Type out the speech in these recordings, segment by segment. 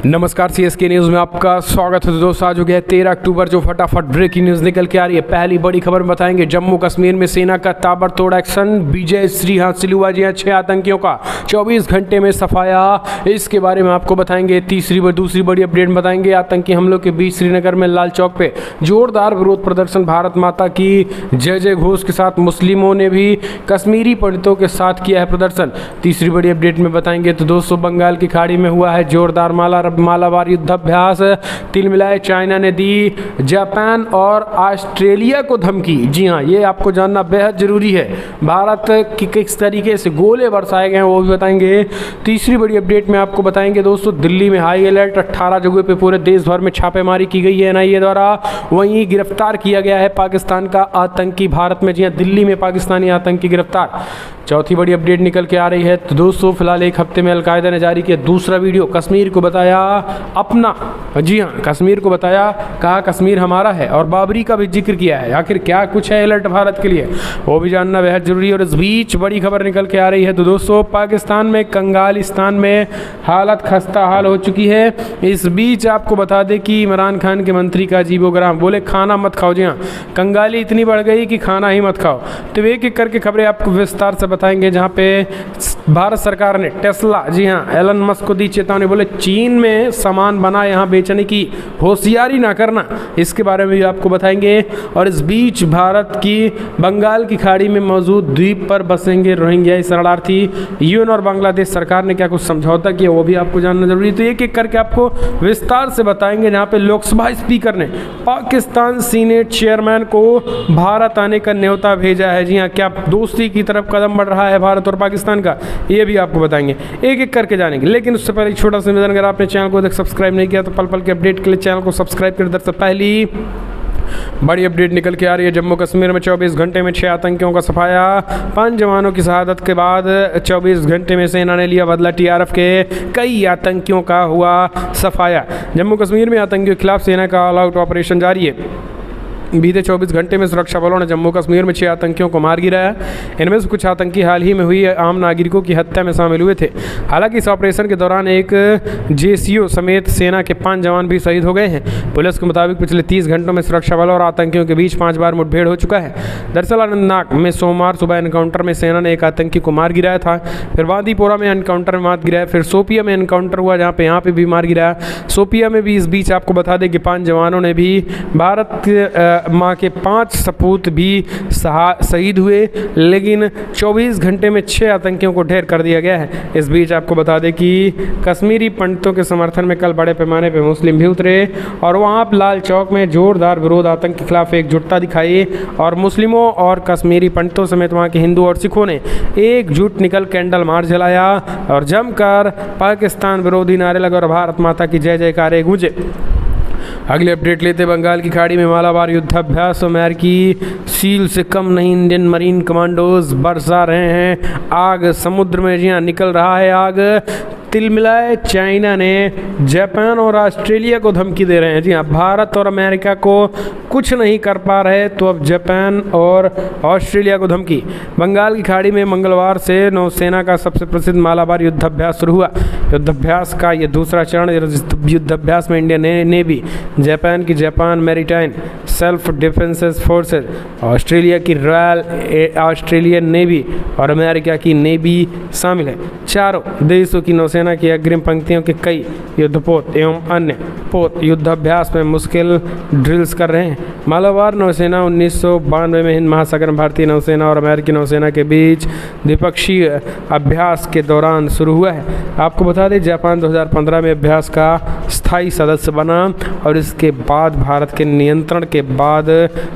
नमस्कार, CSK news में आपका स्वागत है। दोस्तों, आज हो गया 13 अक्टूबर, जो फटाफट ब्रेकिंग न्यूज़ निकल के आ रही है। पहली बड़ी खबर में बताएंगे जम्मू कश्मीर में सेना का ताबड़तोड़ एक्शन, विजय श्री हासिल हुआ। जी हाँ, 6 आतंकियों का 24 घंटे में सफाया। इसके बारे में आपको बताएंगे। दूसरी बड़ी अपडेट बताएंगे। आतंकी हमलों के बीच श्रीनगर में लाल चौक पे जोरदार विरोध प्रदर्शन, भारत माता की जय जय घोष के साथ मुस्लिमों ने भी कश्मीरी पंडितों के साथ किया है प्रदर्शन। तीसरी बड़ी अपडेट में बताएंगे तो दोस्तों, बंगाल की खाड़ी में हुआ है जोरदार मालाबार युद्धाभ्यास। तिल मिलाए चाइना ने दी जापान और ऑस्ट्रेलिया को धमकी। जी हाँ, ये आपको जानना बेहद जरूरी है। भारत की किस तरीके से गोले बरसाए गए हैं वो भी बताएंगे। तीसरी बड़ी अपडेट में आपको बताएंगे दोस्तों, दिल्ली में हाई अलर्ट, 18 जगहों पे पूरे देश भर में छापेमारी की गई है एनआईए द्वारा। वहीं गिरफ्तार किया गया है पाकिस्तान का आतंकी भारत में। जी हाँ, दिल्ली में पाकिस्तानी आतंकी गिरफ्तार। चौथी बड़ी अपडेट निकल के आ रही है तो दोस्तों, फिलहाल एक हफ्ते में अलकायदा ने जारी किया दूसरा वीडियो। कश्मीर को बताया अपना, जी हाँ, कश्मीर को बताया, कहा कश्मीर हमारा है, और बाबरी का भी जिक्र किया है। आखिर क्या कुछ है अलर्ट भारत के लिए, वो भी जानना बेहद जरूरी है। और इस बीच बड़ी खबर निकल के आ रही है तो दोस्तों, पाकिस्तान में कंगालिस्तान में हालत खस्ता हाल हो चुकी है। इस बीच आपको बता दें कि इमरान खान के मंत्री का अजीबोगराम, बोले खाना मत खाओ। जी हाँ, कंगाली इतनी बढ़ गई कि खाना ही मत खाओ। तो एक एक करके खबरें आपको विस्तार से बताएंगे। जहाँ पे भारत सरकार ने टेस्ला, जी हाँ, एलन मस्क को दी चेतावनी, बोले चीन में सामान बना यहाँ बेचने की होशियारी ना करना। इसके बारे में भी आपको बताएंगे। और इस बीच भारत की बंगाल की खाड़ी में मौजूद द्वीप पर बसेंगे रोहिंग्या शरणार्थी। यूएन और बांग्लादेश सरकार ने क्या कुछ समझौता किया वो भी आपको जानना जरूरी है। तो एक एक करके आपको विस्तार से बताएंगे। जहाँ पे लोकसभा स्पीकर ने पाकिस्तान सीनेट चेयरमैन को भारत आने का न्योता भेजा है। जी हाँ, क्या दोस्ती की तरफ कदम बढ़ रहा है भारत और पाकिस्तान का, ये भी आपको बताएंगे, एक एक करके जानेंगे। लेकिन उससे पहले एक छोटा सा निवेदन, अगर आपने चैनल को सब्सक्राइब नहीं किया तो पल पल के अपडेट के लिए चैनल को सब्सक्राइब कर। दरअसल पहली बड़ी अपडेट निकल के आ रही है। जम्मू कश्मीर में 24 घंटे में 6 आतंकियों का सफाया। 5 जवानों की शहादत के बाद 24 घंटे में सेना ने लिया बदला। टीआरएफ के कई आतंकियों का हुआ सफाया। जम्मू कश्मीर में आतंकियों के खिलाफ सेना का ऑल आउट ऑपरेशन जारी है। बीते 24 घंटे में सुरक्षा बलों ने जम्मू कश्मीर में 6 आतंकियों को मार गिराया। इनमें से कुछ आतंकी हाल ही में हुई आम नागरिकों की हत्या में शामिल हुए थे। हालांकि इस ऑपरेशन के दौरान एक जेसीओ समेत सेना के 5 जवान भी शहीद हो गए हैं। पुलिस के मुताबिक पिछले 30 घंटों में सुरक्षा बलों और आतंकियों के बीच 5 बार मुठभेड़ हो चुका है। दरअसल अनंतनाग में सोमवार सुबह एनकाउंटर में सेना ने एक आतंकी को मार गिराया था। फिर बांदीपोरा में एनकाउंटर में मार गिराया। फिर शोपिया में एनकाउंटर हुआ, जहाँ पे यहाँ पे भी मार गिराया। शोपिया में भी इस बीच आपको बता दें कि 5 जवानों ने भी भारत माँ के 5 सपूत भी शहीद हुए। लेकिन 24 घंटे में 6 आतंकियों को ढेर कर दिया गया है। इस बीच आपको बता दें कि कश्मीरी पंडितों के समर्थन में कल बड़े पैमाने पर मुस्लिम भी उतरे और वहाँ लाल चौक में जोरदार विरोध, आतंक के खिलाफ एकजुटता दिखाई। और मुस्लिमों और कश्मीरी पंडितों समेत वहाँ के हिंदू और सिखों ने एकजुट निकल कैंडल मार्च जलाया और जमकर पाकिस्तान विरोधी नारे लगे और भारत माता की जय जयकारे गूंजे। अगली अपडेट लेते, बंगाल की खाड़ी में मालाबार युद्धाभ्यास। अमेरिकी सील से कम नहीं इंडियन मरीन कमांडोज बरसा रहे हैं आग समुद्र में। जी हाँ, निकल रहा है आग। तिल मिलाए चाइना ने जापान और ऑस्ट्रेलिया को धमकी दे रहे हैं। जी हाँ, भारत और अमेरिका को कुछ नहीं कर पा रहे तो अब जापान और ऑस्ट्रेलिया को धमकी। बंगाल की खाड़ी में मंगलवार से नौसेना का सबसे प्रसिद्ध मालाबार युद्धाभ्यास शुरू हुआ। युद्धाभ्यास का ये दूसरा चरण। युद्धाभ्यास में इंडियन नेवी, जापान की Japan maritime self defence forces, Australia की रॉयल ऑस्ट्रेलियन नेवी और अमेरिका की नेवी शामिल है। चारों देशों की नौसेना की अग्रिम पंक्तियों के कई युद्धपोत एवं अन्य पोत युद्धाभ्यास में मुश्किल ड्रिल्स कर रहे हैं। मालाबार नौसेना 1992 में हिंद महासागर में भारतीय नौसेना और अमेरिकी नौसेना के बीच द्विपक्षीय अभ्यास के दौरान शुरू हुआ है। आपको बता दें, जापान 2015 में अभ्यास का स्थायी सदस्य बना और इसके बाद भारत के नियंत्रण के बाद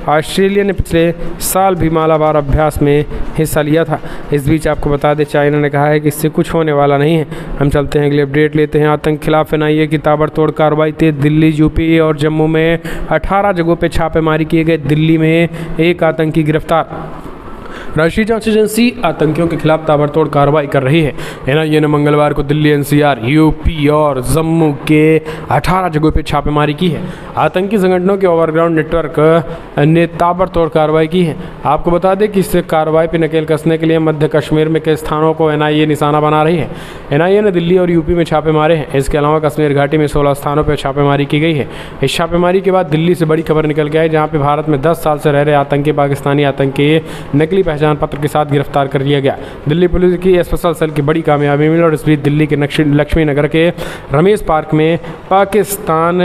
ऑस्ट्रेलिया ने पिछले साल भी मालाबार अभ्यास में हिस्सा लिया था। इस बीच आपको बता दें, चाइना ने कहा है कि इससे कुछ होने वाला नहीं है। हम चलते हैं अगली अपडेट लेते हैं। आतंक के खिलाफ एनआईए की ताबड़तोड़ कार्रवाई तेज। दिल्ली, यूपी और जम्मू में 18 जगहों पर छापेमारी किए गए। दिल्ली में एक आतंकी गिरफ्तार। राष्ट्रीय जांच एजेंसी आतंकियों के खिलाफ ताबड़तोड़ कार्रवाई कर रही है। एनआईए ने मंगलवार को दिल्ली, एनसीआर, यूपी और जम्मू के 18 जगहों पर छापेमारी की है। आतंकी संगठनों के ओवरग्राउंड नेटवर्क ने ताबड़तोड़ कार्रवाई की है। आपको बता दें कि इस कार्रवाई पर नकेल कसने के लिए मध्य कश्मीर में कई स्थानों को एनआईए निशाना बना रही है। एनआईए ने दिल्ली और यूपी में छापे मारे हैं। इसके अलावा कश्मीर घाटी में 16 स्थानों पर छापेमारी की गई है। इस छापेमारी के बाद दिल्ली से बड़ी खबर निकल के आई, जहां पे भारत में 10 साल से रह रहे आतंकी पाकिस्तानी आतंकी नकली पहचान पत्र के साथ गिरफ्तार कर लिया गया। दिल्ली पुलिस की स्पेशल सेल की बड़ी कामयाबी मिली और इस बीच दिल्ली के लक्ष्मी नगर के रमेश पार्क में पाकिस्तान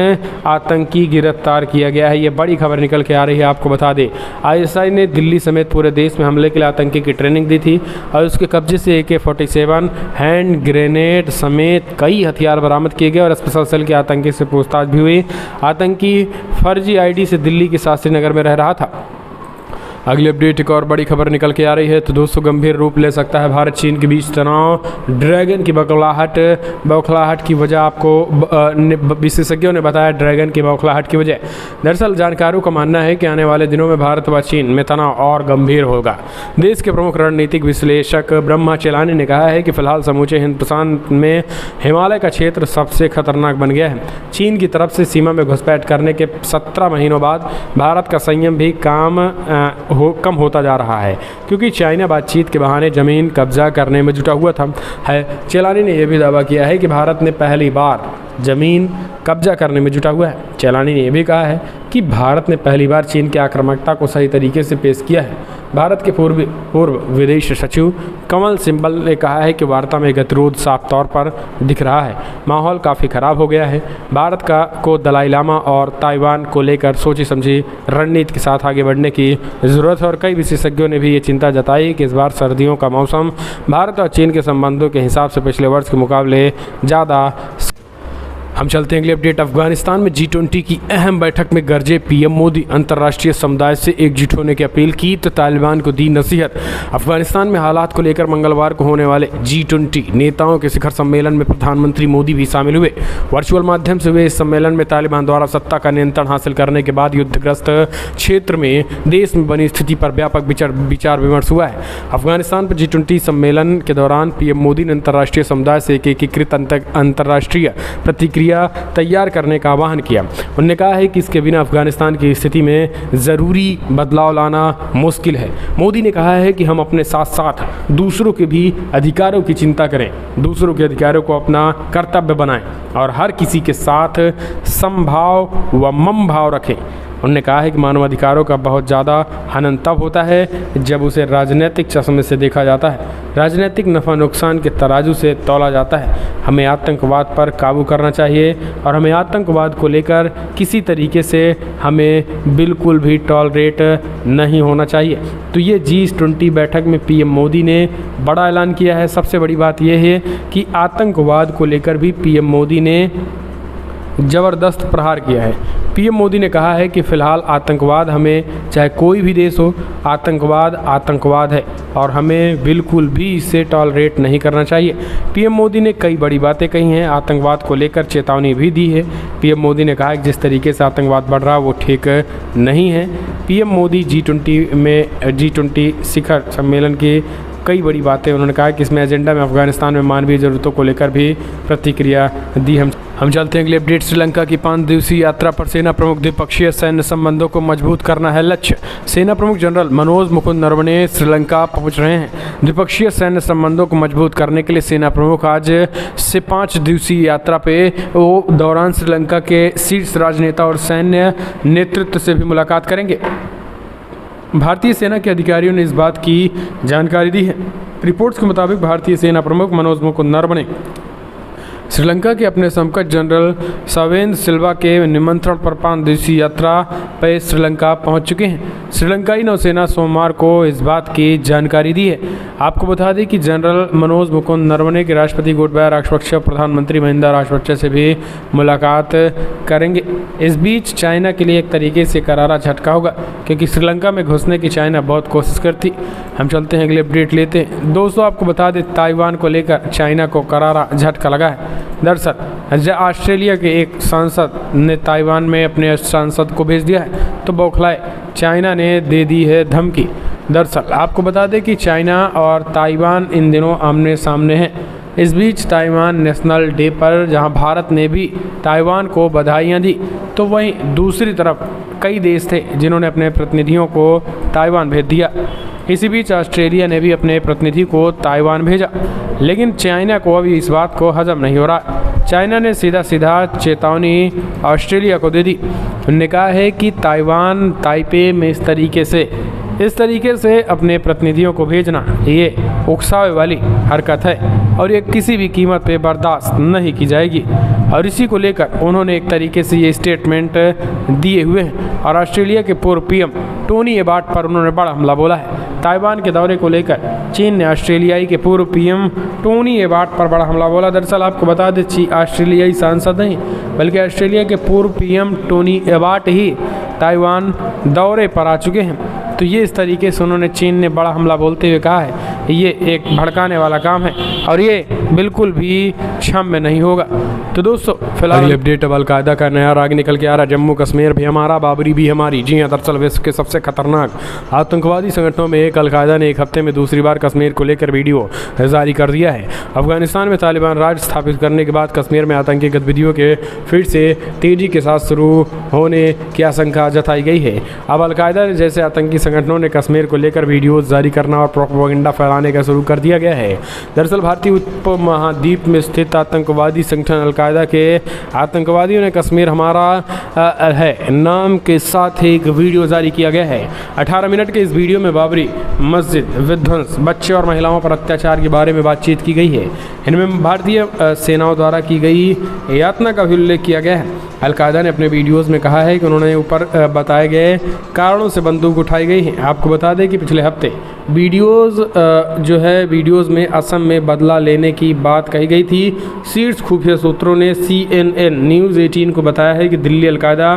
आतंकी गिरफ्तार किया गया है। ये बड़ी खबर निकल के आ रही है। आपको बता दें, आईएसआई ने दिल्ली समेत पूरे देश में हमले के लिए आतंकी की ट्रेनिंग दी थी और उसके कब्जे से AK-47, हैंड ग्रेनेड समेत कई हथियार बरामद किए गए और स्पेशल सेल के आतंकी से पूछताछ भी हुई। आतंकी फर्जी आईडी से दिल्ली के शास्त्री नगर में रह रहा था। अगली अपडेट एक और बड़ी खबर निकल के आ रही है। तो दोस्तों, गंभीर रूप ले सकता है भारत चीन के बीच तनाव। ड्रैगन की बौखलाहट की वजह आपको विशेषज्ञों ने बताया। ड्रैगन की बौखलाहट की वजह, दरअसल जानकारों का मानना है कि आने वाले दिनों में भारत व चीन में तनाव और गंभीर होगा। देश के प्रमुख रणनीतिक विश्लेषक ब्रह्मा चेलानी ने कहा है कि फिलहाल समूचे हिंद प्रशांत में हिमालय का क्षेत्र सबसे खतरनाक बन गया है। चीन की तरफ से सीमा में घुसपैठ करने के 17 महीनों बाद भारत का संयम भी कम होता जा रहा है, क्योंकि चाइना बातचीत के बहाने ज़मीन कब्जा करने में जुटा हुआ है। चेलानी ने यह भी दावा किया है कि भारत ने पहली बार ज़मीन कब्जा करने में जुटा हुआ है। चेलानी ने यह भी कहा है कि भारत ने पहली बार चीन की आक्रामकता को सही तरीके से पेश किया है। भारत के पूर्व विदेश सचिव कमल सिब्बल ने कहा है कि वार्ता में गतिरोध साफ तौर पर दिख रहा है। माहौल काफ़ी ख़राब हो गया है। भारत को दलाई लामा और ताइवान को लेकर सोची समझी रणनीति के साथ आगे बढ़ने की ज़रूरत है और कई विशेषज्ञों ने भी ये चिंता जताई कि इस बार सर्दियों का मौसम भारत और चीन के संबंधों के हिसाब से पिछले वर्ष के मुकाबले ज़्यादा। हम चलते हैं अगली अपडेट। अफगानिस्तान में G20 की अहम बैठक में गरजे पीएम मोदी। अंतर्राष्ट्रीय समुदाय से एकजुट होने की अपील की तो तालिबान को दी नसीहत। अफगानिस्तान में हालात को लेकर मंगलवार को होने वाले G20 नेताओं के शिखर सम्मेलन में प्रधानमंत्री मोदी भी शामिल हुए। वर्चुअल माध्यम से हुए इस सम्मेलन में तालिबान द्वारा सत्ता का नियंत्रण हासिल करने के बाद युद्धग्रस्त क्षेत्र में देश में बनी स्थिति पर व्यापक विचार विमर्श हुआ है। अफगानिस्तान पर G20 सम्मेलन के दौरान पीएम मोदी ने अंतर्राष्ट्रीय समुदाय से एक एकीकृत अंतर्राष्ट्रीय प्रतिक्रिया तैयार करने का आह्वान किया। उन्होंने कहा है कि इसके बिना अफगानिस्तान की स्थिति में ज़रूरी बदलाव लाना मुश्किल है। मोदी ने कहा है कि हम अपने साथ साथ दूसरों के भी अधिकारों की चिंता करें, दूसरों के अधिकारों को अपना कर्तव्य बनाएं और हर किसी के साथ समभाव व मम भाव रखें। उन्होंने कहा है कि मानवाधिकारों का बहुत ज़्यादा हनन तब होता है जब उसे राजनीतिक चश्मे से देखा जाता है, राजनीतिक नफ़ा नुकसान के तराजू से तौला जाता है। हमें आतंकवाद पर काबू करना चाहिए और हमें आतंकवाद को लेकर किसी तरीके से हमें बिल्कुल भी टॉलरेट नहीं होना चाहिए। तो ये G20 बैठक में पीएम मोदी ने बड़ा ऐलान किया है। सबसे बड़ी बात यह है कि आतंकवाद को लेकर भी पीएम मोदी ने ज़बरदस्त प्रहार किया है। पीएम मोदी ने कहा है कि फ़िलहाल आतंकवाद, हमें चाहे कोई भी देश हो, आतंकवाद है और हमें बिल्कुल भी इसे टॉलरेट नहीं करना चाहिए। पीएम मोदी ने कई बड़ी बातें कही हैं, आतंकवाद को लेकर चेतावनी भी दी है। पीएम मोदी ने कहा कि जिस तरीके से आतंकवाद बढ़ रहा है वो ठीक नहीं है। पीएम मोदी G20 शिखर सम्मेलन की कई बड़ी बातें उन्होंने कहा कि इसमें एजेंडा में अफगानिस्तान में मानवीय ज़रूरतों को लेकर भी प्रतिक्रिया दी। हम चलते हैं अगले अपडेट। श्रीलंका की 5 दिवसीय यात्रा पर सेना प्रमुख। द्विपक्षीय सैन्य संबंधों को मजबूत करना है लक्ष्य। सेना प्रमुख जनरल मनोज मुकुंद नरवणे श्रीलंका पहुंच रहे हैं। द्विपक्षीय सैन्य संबंधों को मजबूत करने के लिए सेना प्रमुख आज से 5 दिवसीय यात्रा पे दौरान श्रीलंका के शीर्ष राजनेता और सैन्य नेतृत्व से भी मुलाकात करेंगे। भारतीय सेना के अधिकारियों ने इस बात की जानकारी दी है। रिपोर्ट्स के मुताबिक भारतीय सेना प्रमुख मनोज मुकुंद नरवणे श्रीलंका के अपने समकक्ष जनरल सवेंद्र सिल्वा के निमंत्रण पर 5 दिवसीय यात्रा पर श्रीलंका पहुंच चुके हैं। श्रीलंकाई नौसेना सोमवार को इस बात की जानकारी दी है। आपको बता दें कि जनरल मनोज मुकुंद नरवणे के राष्ट्रपति गोटबाया राजपक्ष और प्रधानमंत्री महिंदा राजपक्ष से भी मुलाकात करेंगे। इस बीच चाइना के लिए एक तरीके से करारा झटका होगा, क्योंकि श्रीलंका में घुसने की चाइना बहुत कोशिश करती। हम चलते हैं अगले अपडेट लेते हैं। दोस्तों, आपको बता दें ताइवान को लेकर चाइना को करारा झटका लगा है। दरअसल ऑस्ट्रेलिया के एक सांसद ने ताइवान में अपने सांसद को भेज दिया है, तो बौखलाए चाइना ने दे दी है धमकी। दरअसल आपको बता दें कि चाइना और ताइवान इन दिनों आमने सामने हैं। इस बीच ताइवान नेशनल डे पर जहां भारत ने भी ताइवान को बधाइयां दी, तो वहीं दूसरी तरफ कई देश थे जिन्होंने अपने प्रतिनिधियों को ताइवान भेज दिया। इसी बीच ऑस्ट्रेलिया ने भी अपने प्रतिनिधि को ताइवान भेजा, लेकिन चाइना को अभी इस बात को हजम नहीं हो रहा। चाइना ने सीधा सीधा चेतावनी ऑस्ट्रेलिया को दे दी। उन्होंने कहा है कि ताइवान ताइपे में इस तरीके से अपने प्रतिनिधियों को भेजना ये उकसावे वाली हरकत है और ये किसी भी कीमत पे बर्दाश्त नहीं की जाएगी। और इसी को लेकर उन्होंने एक तरीके से ये स्टेटमेंट दिए हुए हैं और ऑस्ट्रेलिया के पूर्व पीएम टोनी एबार्ट पर उन्होंने बड़ा हमला बोला है। ताइवान के दौरे को लेकर चीन ने ऑस्ट्रेलियाई के पूर्व पीएम टोनी एबार्ट पर बड़ा हमला बोला। दरअसल आपको बता दें ऑस्ट्रेलियाई सांसद नहीं बल्कि ऑस्ट्रेलिया के पूर्व पीएम टोनी एबार्ट ही ताइवान दौरे पर आ चुके हैं। तो ये इस तरीके से उन्होंने चीन ने बड़ा हमला बोलते हुए कहा है ये एक भड़काने वाला काम है और ये बिल्कुल भी क्षम्य नहीं होगा। तो दोस्तों फिलहाल अपडेट अब अलकायदा का नया राग निकल के आ रहा। जम्मू कश्मीर भी हमारा, बाबरी भी हमारी। जी हाँ, दरअसल विश्व के सबसे खतरनाक आतंकवादी संगठनों में एक अलकायदा ने एक हफ्ते में दूसरी बार कश्मीर को लेकर वीडियो जारी कर दिया है। अफगानिस्तान में तालिबान राज स्थापित करने के बाद कश्मीर में आतंकी गतिविधियों के फिर से तेजी के साथ शुरू होने की आशंका जताई गई है। अब अलकायदा जैसे आतंकी संगठनों ने कश्मीर को लेकर वीडियोज जारी करना और प्रोपेगेंडा फैलाने का शुरू कर दिया गया है। दरअसल भारतीय उपमहाद्वीप में स्थित आतंकवादी संगठन अलकायदा के आतंकवादियों ने कश्मीर हमारा है नाम के साथ एक वीडियो जारी किया गया है। 18 मिनट के इस वीडियो में बाबरी मस्जिद विध्वंस, बच्चे और महिलाओं पर अत्याचार के बारे में बातचीत की गई है। इनमें भारतीय सेनाओं द्वारा की गई यातना का भी उल्लेख किया गया है। अलकायदा ने अपने वीडियोज़ में कहा है कि उन्होंने ऊपर बताए गए कारणों से बंदूक उठाई गई है। आपको बता दें कि पिछले हफ्ते वीडियोज़ में असम में बदला लेने की बात कही गई थी। शीर्ष खुफिया सूत्रों ने CNN न्यूज़ 18 को बताया है कि दिल्ली अलकायदा,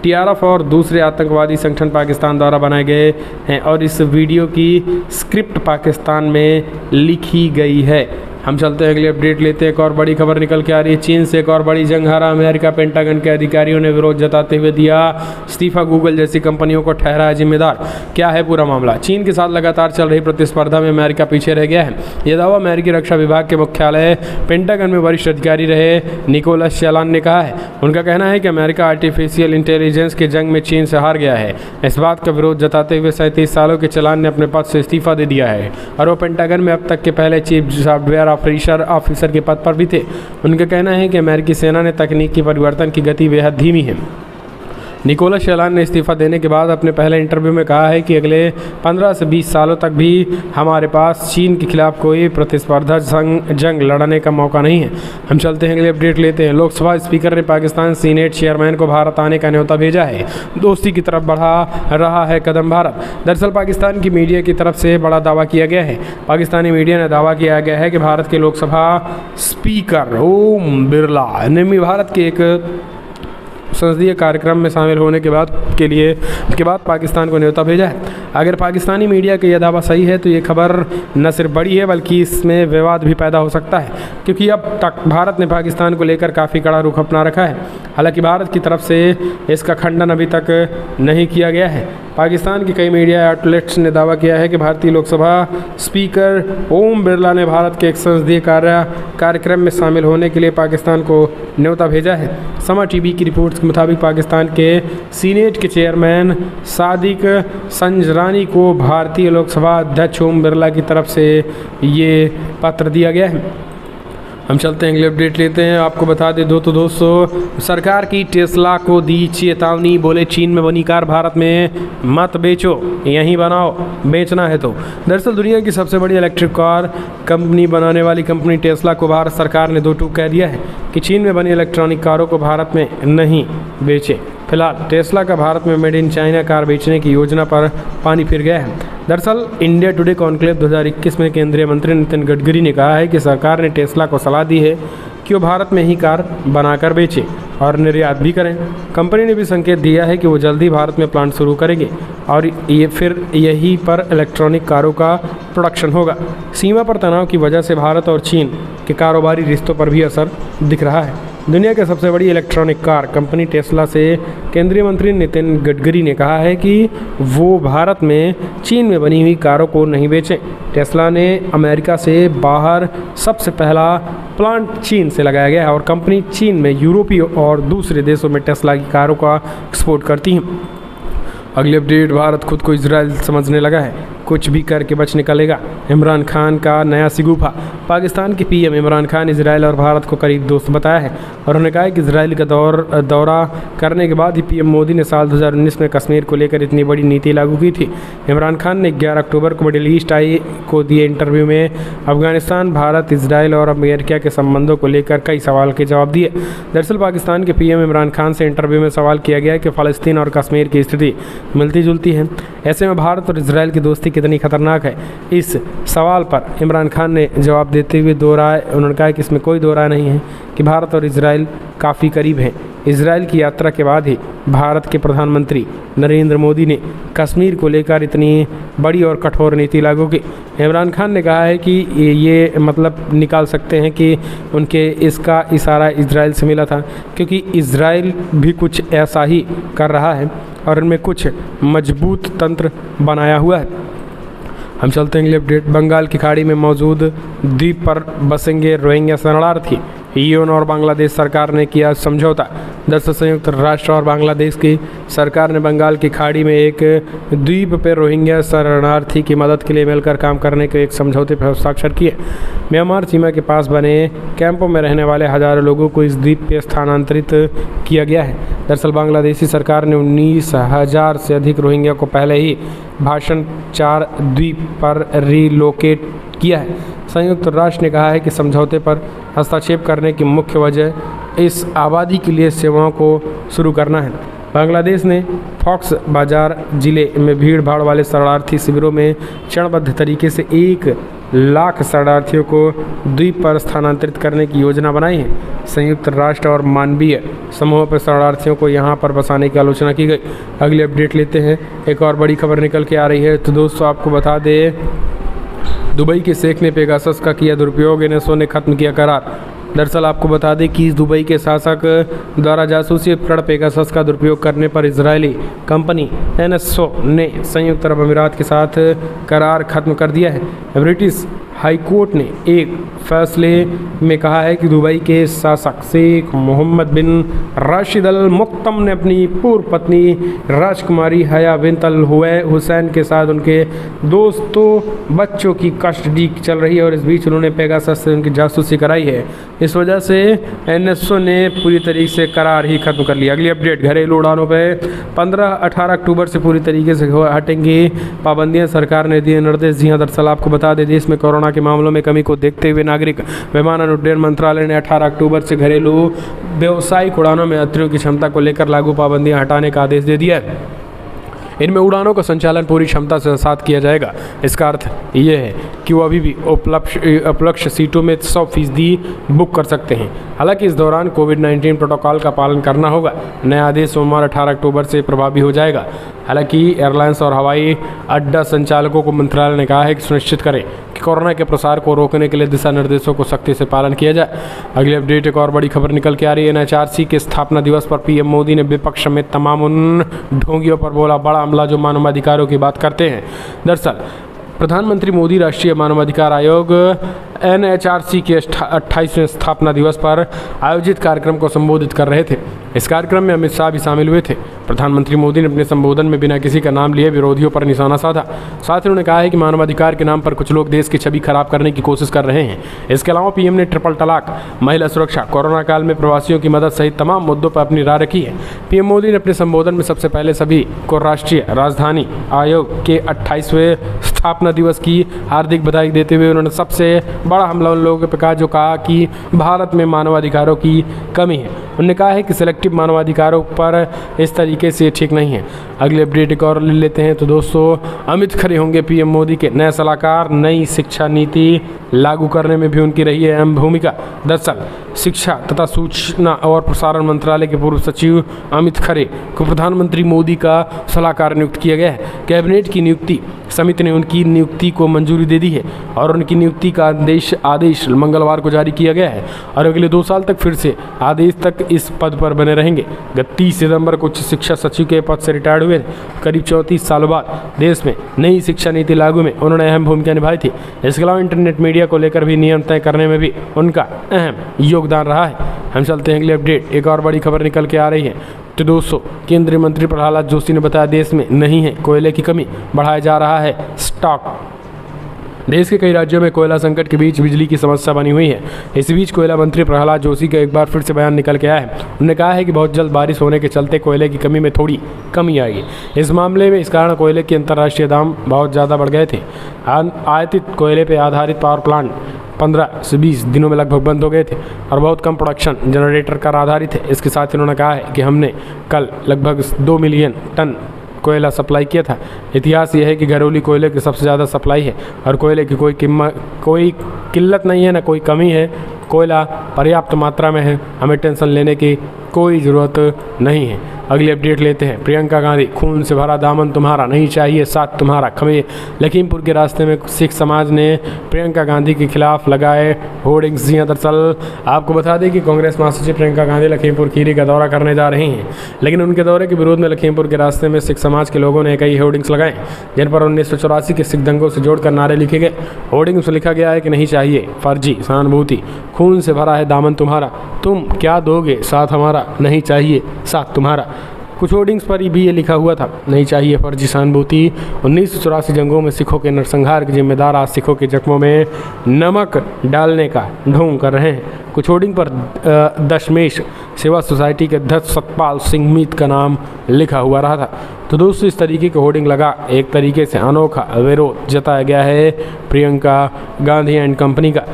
TRF और दूसरे आतंकवादी संगठन पाकिस्तान द्वारा बनाए गए हैं और इस वीडियो की स्क्रिप्ट पाकिस्तान में लिखी गई है। हम चलते हैं अगली अपडेट लेते हैं। एक और बड़ी खबर निकल के आ रही है। चीन से एक और बड़ी जंग हारा अमेरिका। पेंटागन के अधिकारियों ने विरोध जताते हुए दिया इस्तीफा। गूगल जैसी कंपनियों को ठहराया जिम्मेदार। क्या है पूरा मामला? चीन के साथ लगातार चल रही प्रतिस्पर्धा में अमेरिका पीछे रह गया है। यह दावा अमेरिकी रक्षा विभाग के मुख्यालय पेंटागन में वरिष्ठ अधिकारी रहे निकोलस शेलान ने कहा है। उनका कहना है कि अमेरिका आर्टिफिशियल इंटेलिजेंस के जंग में चीन से हार गया है। इस बात का विरोध जताते हुए 37 सालों के शेलान ने अपने पद से इस्तीफा दे दिया है और वो पेंटागन में अब तक के पहले चीफ सॉफ्टवेयर ऑफिसर के पद पर भी थे। उनका कहना है कि अमेरिकी सेना ने तकनीकी परिवर्तन की गति बेहद धीमी है। निकोलस शेलान ने इस्तीफा देने के बाद अपने पहले इंटरव्यू में कहा है कि अगले 15 से 20 सालों तक भी हमारे पास चीन के खिलाफ कोई प्रतिस्पर्धा जंग लड़ने का मौका नहीं है। हम चलते हैं अगले अपडेट लेते हैं। लोकसभा स्पीकर ने पाकिस्तान सीनेट चेयरमैन को भारत आने का न्योता भेजा है। दोस्ती की तरफ बढ़ा रहा है कदम भारत। दरअसल पाकिस्तान की मीडिया की तरफ से बड़ा दावा किया गया है। पाकिस्तानी मीडिया ने दावा किया गया है कि भारत के लोकसभा स्पीकर ओम बिरला ने भारत के एक संसदीय कार्यक्रम में शामिल होने के बाद पाकिस्तान को न्योता भेजा है। अगर पाकिस्तानी मीडिया का यह दावा सही है तो ये खबर न सिर्फ बड़ी है बल्कि इसमें विवाद भी पैदा हो सकता है, क्योंकि अब तक भारत ने पाकिस्तान को लेकर काफ़ी कड़ा रुख अपना रखा है। हालांकि भारत की तरफ से इसका खंडन अभी तक नहीं किया गया है। पाकिस्तान की कई मीडिया आउटलेट्स ने दावा किया है कि भारतीय लोकसभा स्पीकर ओम बिरला ने भारत के एक संसदीय कार्यक्रम में शामिल होने के लिए पाकिस्तान को न्योता भेजा है। समा टीवी की रिपोर्ट्स के मुताबिक पाकिस्तान के सीनेट के चेयरमैन सादिक संजरानी को भारतीय लोकसभा अध्यक्ष ओम बिरला की तरफ से ये पत्र दिया गया है। हम चलते हैं अगले अपडेट लेते हैं। आपको बता दें दोस्तों सरकार की टेस्ला को दी चेतावनी। बोले चीन में बनी कार भारत में मत बेचो, यहीं बनाओ, बेचना है तो। दरअसल दुनिया की सबसे बड़ी इलेक्ट्रिक कार कंपनी बनाने वाली कंपनी टेस्ला को भारत सरकार ने दो टूक कह दिया है कि चीन में बनी इलेक्ट्रॉनिक कारों को भारत में नहीं बेचे। फिलहाल टेस्ला का भारत में मेड इन चाइना कार बेचने की योजना पर पानी फिर गया है। दरअसल इंडिया टुडे कॉन्क्लेव 2021 में केंद्रीय मंत्री नितिन गडकरी ने कहा है कि सरकार ने टेस्ला को सलाह दी है कि वो भारत में ही कार बनाकर बेचे और निर्यात भी करें। कंपनी ने भी संकेत दिया है कि वो जल्द ही भारत में प्लांट शुरू करेंगे। और ये फिर यहीं पर इलेक्ट्रॉनिक कारों का प्रोडक्शन होगा। सीमा पर तनाव की वजह से भारत और चीन के कारोबारी रिश्तों पर भी असर दिख रहा है। दुनिया की सबसे बड़ी इलेक्ट्रॉनिक कार कंपनी टेस्ला से केंद्रीय मंत्री नितिन गडकरी ने कहा है कि वो भारत में चीन में बनी हुई कारों को नहीं बेचें। टेस्ला ने अमेरिका से बाहर सबसे पहला प्लांट चीन से लगाया गया है और कंपनी चीन में यूरोपीय और दूसरे देशों में टेस्ला की कारों का एक्सपोर्ट करती है। अगली अपडेट, भारत खुद को इजराइल समझने लगा है, कुछ भी करके बच निकलेगा। इमरान खान का नया सिगुफा। पाकिस्तान के पीएम इमरान खान इजराइल और भारत को करीब दोस्त बताया है और उन्होंने कहा है कि इजराइल का दौरा करने के बाद ही पीएम मोदी ने साल 2019 में कश्मीर को लेकर इतनी बड़ी नीति लागू की थी। इमरान खान ने 11 अक्टूबर को मिडिल ईस्ट आई को दिए इंटरव्यू में अफगानिस्तान, भारत, इजराइल और अमेरिका के संबंधों को लेकर कई सवाल के जवाब दिए। दरअसल पाकिस्तान के पीएम इमरान खान से इंटरव्यू में सवाल किया गया कि फ़लस्तीन और कश्मीर की स्थिति मिलती जुलती है, ऐसे में भारत और इजराइल की दोस्ती कितनी खतरनाक है। इस सवाल पर इमरान खान ने जवाब देते हुए उन्होंने कहा कि इसमें कोई दो राय नहीं है कि भारत और इजराइल काफ़ी करीब हैं। इजराइल की यात्रा के बाद ही भारत के प्रधानमंत्री नरेंद्र मोदी ने कश्मीर को लेकर इतनी बड़ी और कठोर नीति लागू की। इमरान खान ने कहा है कि ये मतलब निकाल सकते हैं कि उनके इसका इशारा इजराइल से मिला था, क्योंकि इजराइल भी कुछ ऐसा ही कर रहा है और इनमें कुछ मजबूत तंत्र बनाया हुआ है। हम चलते हैं अगले अपडेट। बंगाल की खाड़ी में मौजूद द्वीप पर बसेंगे रोहिंग्या शरणार्थी। यूएन और बांग्लादेश सरकार ने किया समझौता। दरअसल संयुक्त राष्ट्र और बांग्लादेश की सरकार ने बंगाल की खाड़ी में एक द्वीप पर रोहिंग्या शरणार्थी की मदद के लिए मिलकर काम करने के एक समझौते पर हस्ताक्षर किए। म्यांमार सीमा के पास बने कैंपों में रहने वाले हजारों लोगों को इस द्वीप पर स्थानांतरित किया गया है। दरअसल बांग्लादेशी सरकार ने 19,000 से अधिक रोहिंग्या को पहले ही भाषण 4 द्वीप पर रिलोकेट किया है। संयुक्त राष्ट्र ने कहा है कि समझौते पर हस्तक्षेप करने की मुख्य वजह इस आबादी के लिए सेवाओं को शुरू करना है। बांग्लादेश ने फॉक्स बाजार जिले में भीड़ भाड़ वाले शरणार्थी शिविरों में चरणबद्ध तरीके से 1 लाख शरणार्थियों को द्वीप पर स्थानांतरित करने की योजना बनाई है। संयुक्त राष्ट्र और मानवीय समूहों पर शरणार्थियों को यहां पर बसाने की आलोचना की गई। अगली अपडेट लेते हैं। एक और बड़ी खबर निकल के आ रही है। तो दोस्तों आपको बता दें, दुबई के शेख ने पेगासस का किया दुरुपयोग, एनएसओ ने खत्म किया करार। दरअसल आपको बता दें कि दुबई के शासक द्वारा जासूसी उपकरण पेगासस का दुरुपयोग करने पर इजरायली कंपनी एनएसओ ने संयुक्त अरब अमीरात के साथ करार खत्म कर दिया है। ब्रिटिश हाई कोर्ट ने एक फैसले में कहा है कि दुबई के शासक शेख मोहम्मद बिन राशिद अल मुक्तम ने अपनी पूर्व पत्नी राजकुमारी हया बिन्त अल हुसैन के साथ उनके दोस्तों बच्चों की कस्टडी चल रही है और इस बीच उन्होंने पेगासस से उनकी जासूसी कराई है। इस वजह से एनएसओ ने पूरी तरीके से करार ही खत्म कर लिया। अगली अपडेट, घरेलू उड़ानों पर 15-18 अक्टूबर से पूरी तरीके से हटेंगी पाबंदियां, सरकार ने दिए निर्देश। जी हाँ, दरअसल आपको बता दें, देश में कोरोना के मामलों में कमी को देखते हुए नागरिक विमानन उड्डयन मंत्रालय ने 18 अक्टूबर से घरेलू व्यावसायिक उड़ानों में यात्रियों की क्षमता को लेकर लागू पाबंदियां हटाने का आदेश दे दिया है। इनमें उड़ानों का संचालन पूरी क्षमता से साथ किया जाएगा। इसका अर्थ ये है कि वो अभी भी उपलक्ष्य सीटों में 100% बुक कर सकते हैं। हालांकि इस दौरान कोविड-19 प्रोटोकॉल का पालन करना होगा। नया आदेश सोमवार 18 अक्टूबर से प्रभावी हो जाएगा। हालांकि एयरलाइंस और हवाई अड्डा संचालकों को मंत्रालय ने कहा है कि सुनिश्चित करें कि कोरोना के प्रसार को रोकने के लिए दिशा निर्देशों को सख्ती से पालन किया जाए। अगली अपडेट, एक और बड़ी खबर निकल के आ रही है। एनएचआरसी के स्थापना दिवस पर पीएम मोदी ने विपक्ष में तमाम उन ढोंगियों पर बोला बड़ा हमला जो मानवाधिकारों की बात करते हैं। दरअसल प्रधानमंत्री मोदी राष्ट्रीय मानवाधिकार आयोग एनएचआरसी के 28वें स्थापना दिवस पर आयोजित कार्यक्रम को संबोधित कर रहे थे। इस कार्यक्रम में अमित शाह भी शामिल हुए थे। प्रधानमंत्री मोदी ने अपने संबोधन में बिना किसी का नाम लिए विरोधियों पर निशाना साधा। साथ ही उन्होंने कहा है कि मानवाधिकार के नाम पर कुछ लोग देश की छवि खराब करने की कोशिश कर रहे हैं। इसके अलावा पीएम ने ट्रिपल तलाक, महिला सुरक्षा, कोरोना काल में प्रवासियों की मदद सहित तमाम मुद्दों पर अपनी राय रखी है। पीएम मोदी ने अपने संबोधन में सबसे पहले सभी को राष्ट्रीय राजधानी आयोग के 28वें स्थापना दिवस की हार्दिक बधाई देते हुए उन्होंने सबसे बड़ा हमला उन लोगों पे कहा जो कहा कि भारत में मानवाधिकारों की कमी है। उन्होंने कहा है कि सिलेक्टिव मानवाधिकारों पर इस तरीके से ठीक नहीं है। अगले अपडेट एक और ले लेते हैं। तो दोस्तों, अमित खरे होंगे पीएम मोदी के नए सलाहकार। नई शिक्षा नीति लागू करने में भी उनकी रही है अहम भूमिका। दरअसल शिक्षा तथा सूचना और प्रसारण मंत्रालय के पूर्व सचिव अमित खरे को प्रधानमंत्री मोदी का सलाहकार नियुक्त किया गया है। कैबिनेट की नियुक्ति समिति ने उनकी नियुक्ति को मंजूरी दे दी है और उनकी नियुक्ति का आदेश मंगलवार को जारी किया गया है और अगले 2 साल तक फिर से आदेश तक इस पद पर बने रहेंगे। गत 30 सितंबर को उच्च शिक्षा सचिव के पद से रिटायर्ड हुए थे। करीब 34 सालों बाद देश में नई शिक्षा नीति लागू में उन्होंने अहम भूमिका निभाई थी। इसके अलावा इंटरनेट मीडिया को लेकर भी नियम तय करने में भी उनका अहम योगदान रहा है। हम चलते हैं अगले अपडेट। एक और बड़ी खबर निकल के आ रही है। तो दोस्तों, केंद्रीय मंत्री प्रहलाद जोशी ने बताया देश में नहीं है कोयले की कमी, बढ़ाया जा रहा है स्टॉक। देश के कई राज्यों में कोयला संकट के बीच बिजली की समस्या बनी हुई है। इस बीच कोयला मंत्री प्रहलाद जोशी का एक बार फिर से बयान निकल के आया है। उन्होंने कहा है कि बहुत जल्द बारिश होने के चलते कोयले की कमी में थोड़ी कमी आएगी। इस मामले में इस कारण कोयले के अंतर्राष्ट्रीय दाम बहुत ज़्यादा बढ़ गए थे। आयातित कोयले पर आधारित पावर प्लांट 15 से 20 दिनों में लगभग बंद हो गए थे और बहुत कम प्रोडक्शन जनरेटर पर आधारित है। इसके साथ उन्होंने कहा है कि हमने कल लगभग 2 मिलियन टन कोयला सप्लाई किया था। इतिहास यह है कि घरेलू कोयले की सबसे ज़्यादा सप्लाई है और कोयले की कोई किल्लत नहीं है, ना कोई कमी है। कोयला पर्याप्त मात्रा में है, हमें टेंशन लेने की कोई ज़रूरत नहीं है। अगली अपडेट लेते हैं। प्रियंका गांधी, खून से भरा दामन तुम्हारा, नहीं चाहिए साथ तुम्हारा। खमे लखीमपुर के रास्ते में सिख समाज ने प्रियंका गांधी के खिलाफ लगाए होर्डिंग्स। जी दरअसल आपको बता दें कि कांग्रेस महासचिव प्रियंका गांधी लखीमपुर खीरी का दौरा करने जा रही हैं, लेकिन उनके दौरे के विरोध में लखीमपुर के रास्ते में सिख समाज के लोगों ने कई होर्डिंग्स लगाए जिन पर 1984 के सिख दंगों से जोड़कर नारे लिखे गए। होर्डिंग्स में लिखा गया है कि नहीं चाहिए फर्जी सहानुभूति, खून से भरा है दामन तुम्हारा, तुम क्या दोगे साथ हमारा, नहीं चाहिए साथ तुम्हारा। कुछ होर्डिंग्स पर भी ये लिखा हुआ था, नहीं चाहिए फर्जी सहानुभूति। 1984 जंगों में सिखों के नरसंहार के जिम्मेदार आज सिखों के जख्मों में नमक डालने का ढोंग कर रहे हैं। कुछ होर्डिंग पर दशमेश सेवा सोसाइटी के अध्यक्ष सतपाल सिंह मीत का नाम लिखा हुआ रहा था। तो दोस्तों, इस तरीके के होर्डिंग लगा एक तरीके से अनोखा विरोध जताया गया है प्रियंका गांधी एंड कंपनी का।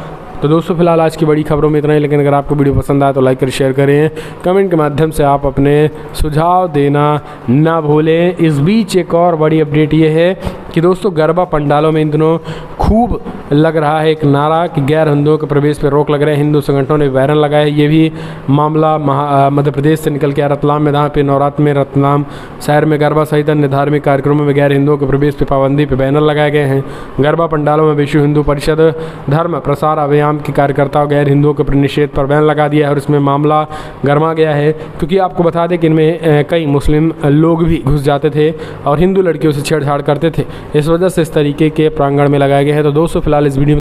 तो दोस्तों, फिलहाल आज की बड़ी खबरों में इतना ही, लेकिन अगर आपको वीडियो पसंद आए तो लाइक कर शेयर करें। कमेंट के माध्यम से आप अपने सुझाव देना ना भूलें। इस बीच एक और बड़ी अपडेट ये है कि दोस्तों, गरबा पंडालों में इन दिनों खूब लग रहा है एक नारा कि गैर हिंदुओं के प्रवेश पर रोक लग रहे हैं। हिंदू संगठनों ने बैनर लगाए। ये भी मामला मध्य प्रदेश से निकल के आया रतलाम में, जहाँ पे नवरात्र में रतलाम शहर में गरबा सहित अन्य धार्मिक कार्यक्रमों में गैर हिंदुओं के प्रवेश पर पाबंदी पर बैनर लगाए गए हैं। गरबा पंडालों में विश्व हिंदू परिषद धर्म प्रसार अभियान के कार्यकर्ताओं गैर हिंदुओं के निषेध पर बैन लगा दिया है और इसमें मामला गरमा गया है, क्योंकि आपको बता दें कि इनमें कई मुस्लिम लोग भी घुस जाते थे और हिंदू लड़कियों से छेड़छाड़ करते थे। इस वजह से इस तरीके के प्रांगण में लगाए गए हैं। तो दोस्तों, फिलहाल इस वीडियो